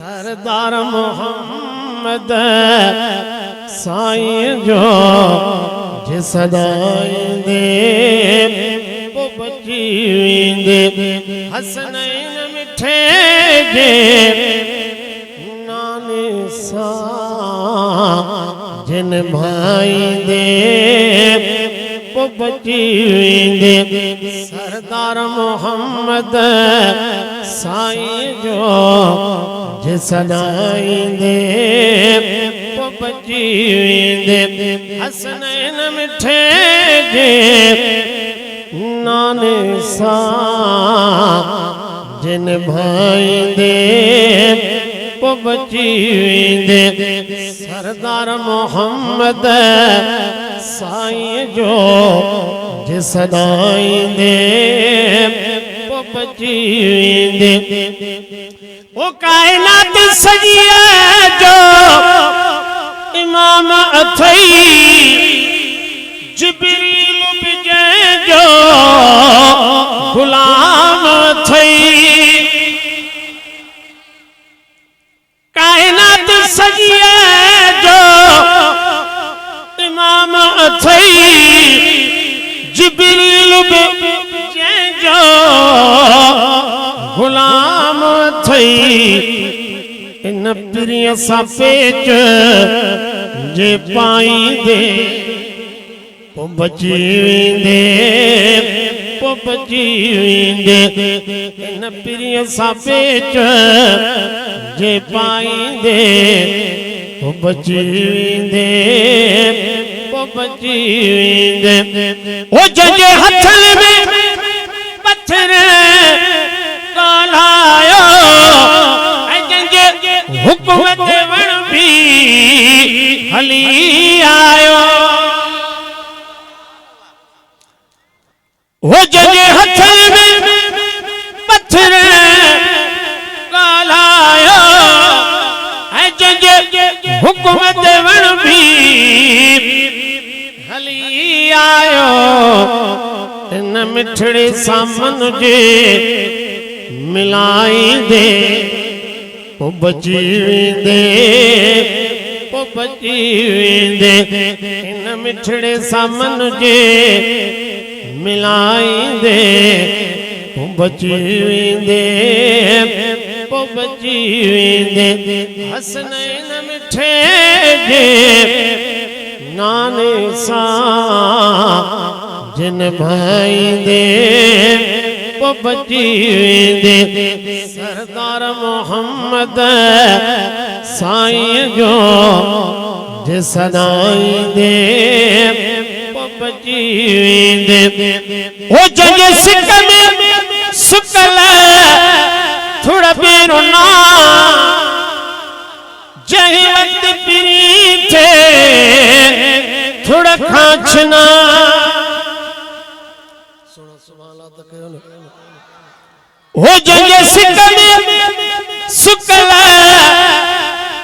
सरदार मोहम्मद साईं जो जे सदाईंदे वो बची वेंदे हसनैन मिठे जे नाने सा जिन भाईंदे वो बची वेंदे सरदार मोहम्मद साईं जो जे सदाईंदे वो बची वेंदे हसनैन मिठे जे नाने सा जिन भाईंदे वो बची वेंदे सरदार मोहम्मद साईं जो जे सदाईंदे वो बची वेंदे वो कायनात सजिया जो इमाम अथई जिब्रील बिजे जो गुलाम अथई कायनात सजिया जो इमाम अथई जिब्रील बिजे जो गुलाम थई इन प्रिय सा पेच जे पाईंदे वो बची वेंदे वो बची वेंदे इन प्रिय सा पेच जे पाईंदे वो बची वेंदे वो बची वेंदे वो जंहिंजे हथनि में पत्थर कालायो जंहिंजे हुक्म देवण भी हली आयो वो जंहिंजे हथनि में पत्थर कालायो जंहिंजे हुक्म देवण भी हली आयो इन मिठड़े सामन जे मिलाईंदे वो बची वेंदे वो बची वेंदे इन मिठड़े सामन जे मिलाईंदे वो बची वेंदे वो बची वेंदे हसनैन मिठे जे नाने सा जिन भाईंदे वो बची वेंदे सरदार मोहम्मद साईं जो जे सदाईंदे वो बची वेंदे वो जंहिंजे सिक में सुकल थोड़ा पेरो ना जंहिं वक्त पिरी थे थोड़ा खांचना वो जंहिंजे सिक में सुकल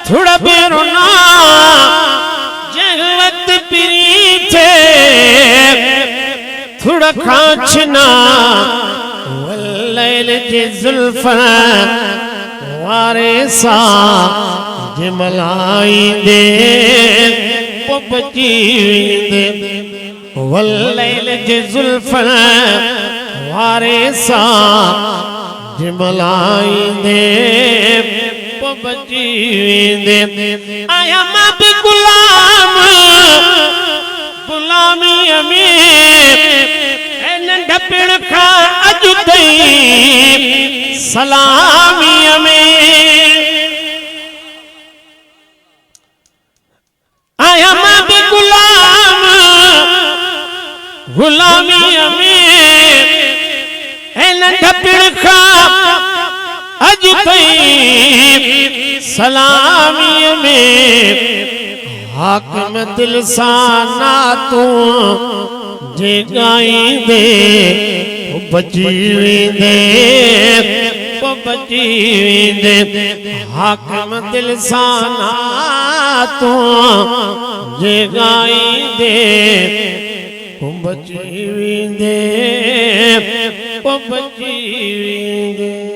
थोड़ा पेरो ना जंहिं वक्त पिरी थे थोड़ा खांचना वल्लैल जे जुल्फन वारे सा जे मलाईंदे वो बची वेंदे वल्लैल जे जुल्फन वारे सा जे मलाईंदे वो बची वेंदे आया मां भी गुलाम गुलामी में नंढपिण खां अॼु ताईं सलामी में आया मां भी गुलाम गुलामी में नंढपिण खां अॼु ताईं सलामी में हाकिम दिल सां नातूं जे गाईंदे वो बची वेंदे वो बची वेंदे हाकिम दिल सां नातूं जे गाईंदे वो बची वेंदे वो बची वेंदे।